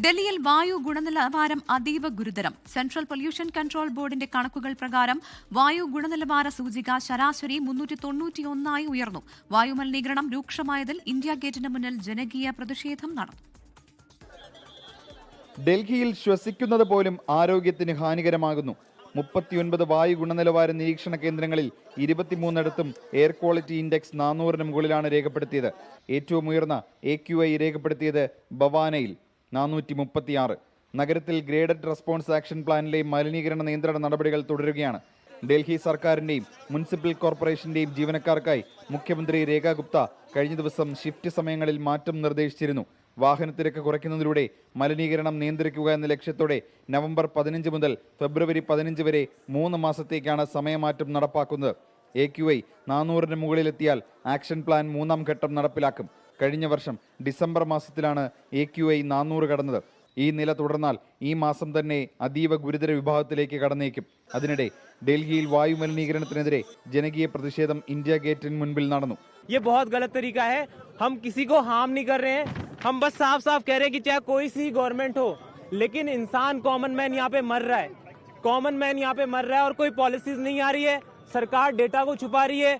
ഡൽഹിയിൽ വായു ഗുണനിലവാരം അതീവ ഗുരുതരം. സെൻട്രൽ പൊല്യൂഷൻ കൺട്രോൾ ബോർഡിന്റെ കണക്കുകൾ പ്രകാരം വായു ഗുണനിലവാര സൂചിക ശരാശരി 391 ഉയർന്നു. വായുമലിനീകരണം രൂക്ഷമായതിൽ ഇന്ത്യ ഗേറ്റിന് മുന്നിൽ ജനകീയ പ്രതിഷേധം നടന്നു. ഡൽഹിയിൽ ശ്വസിക്കുന്നത് പോലും ആരോഗ്യത്തിന് ഹാനികരമാകുന്നു. 39 വായു ഗുണനിലവാര നിരീക്ഷണ കേന്ദ്രങ്ങളിൽ 23 എയർ ക്വാളിറ്റി ഇൻഡെക്സ് 400-ന് മുകളിലാണ് രേഖപ്പെടുത്തിയത്. ഏറ്റവും ഉയർന്ന AQI രേഖപ്പെടുത്തിയത് ബവാനയിൽ 436. നഗരത്തിൽ ഗ്രേഡഡ് റെസ്പോൺസ് ആക്ഷൻ പ്ലാനിലെ മലിനീകരണ നിയന്ത്രണ നടപടികൾ തുടരുകയാണ്. ഡൽഹി സർക്കാരിന്റെയും മുനിസിപ്പൽ കോർപ്പറേഷന്റെയും ജീവനക്കാർക്കായി മുഖ്യമന്ത്രി രേഖ ഗുപ്ത കഴിഞ്ഞ ദിവസം ഷിഫ്റ്റ് സമയങ്ങളിൽ മാറ്റം നിർദ്ദേശിച്ചിരുന്നു. വാഹനത്തിരക്ക് കുറയ്ക്കുന്നതിലൂടെ മലിനീകരണം നിയന്ത്രിക്കുക എന്ന ലക്ഷ്യത്തോടെ നവംബർ 15 മുതൽ ഫെബ്രുവരി 15 വരെ 3 മാസത്തേക്കാണ് സമയമാറ്റം നടപ്പാക്കുന്നത്. AQI 400-ന് മുകളിലെത്തിയാൽ ആക്ഷൻ പ്ലാൻ 3-ാം ഘട്ടം നടപ്പിലാക്കും. കഴിഞ്ഞ വർഷം ഡിസംബർ മാസത്തിലാണ് AQI 400 കടന്നത്. ഈ നില തുടർന്നാൽ ഈ മാസം തന്നെ അതീവ ഗുരുതര വിഭാഗത്തിലേക്ക് കടന്നേക്കും. അതിനിടെ ഡൽഹിയിൽ വായു മലിനീകരണത്തിനെതിരെ ജനകീയ പ്രതിഷേധം ഇന്ത്യ ഗേറ്റിന് മുൻപിൽ നടന്നു. ये बहुत गलत तरीका है. हम किसी को हार्म नहीं कर रहे हैं. हम बस साफ साफ कह रहे हैं कि चाहे कोई सी गवर्नमेंट हो, लेकिन इंसान कॉमन मैन यहाँ पे मर रहा है. कॉमन मैन यहाँ पे मर रहा है और कोई पॉलिसीज नहीं आ रही है. सरकार डेटा को छुपा रही है.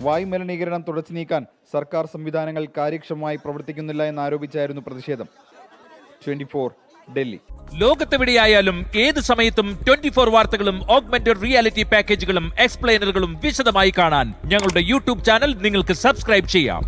വായു മലിനീകരണം തുടച്ചു നീക്കാൻ സർക്കാർ സംവിധാനങ്ങൾ കാര്യക്ഷമമായി പ്രവർത്തിക്കുന്നില്ല എന്നാരോപിച്ചായിരുന്നു പ്രതിഷേധം. 24 ഡൽഹി. ലോകത്തെവിടെയായാലും ഏത് സമയത്തും 24 വാർത്തകളും ഓഗ്മെന്റഡ് റിയാലിറ്റി പാക്കേജുകളും എക്സ്പ്ലെയിനറുകളും വിശദമായി കാണാൻ ഞങ്ങളുടെ യൂട്യൂബ് ചാനൽ നിങ്ങൾക്ക് സബ്സ്ക്രൈബ് ചെയ്യാം.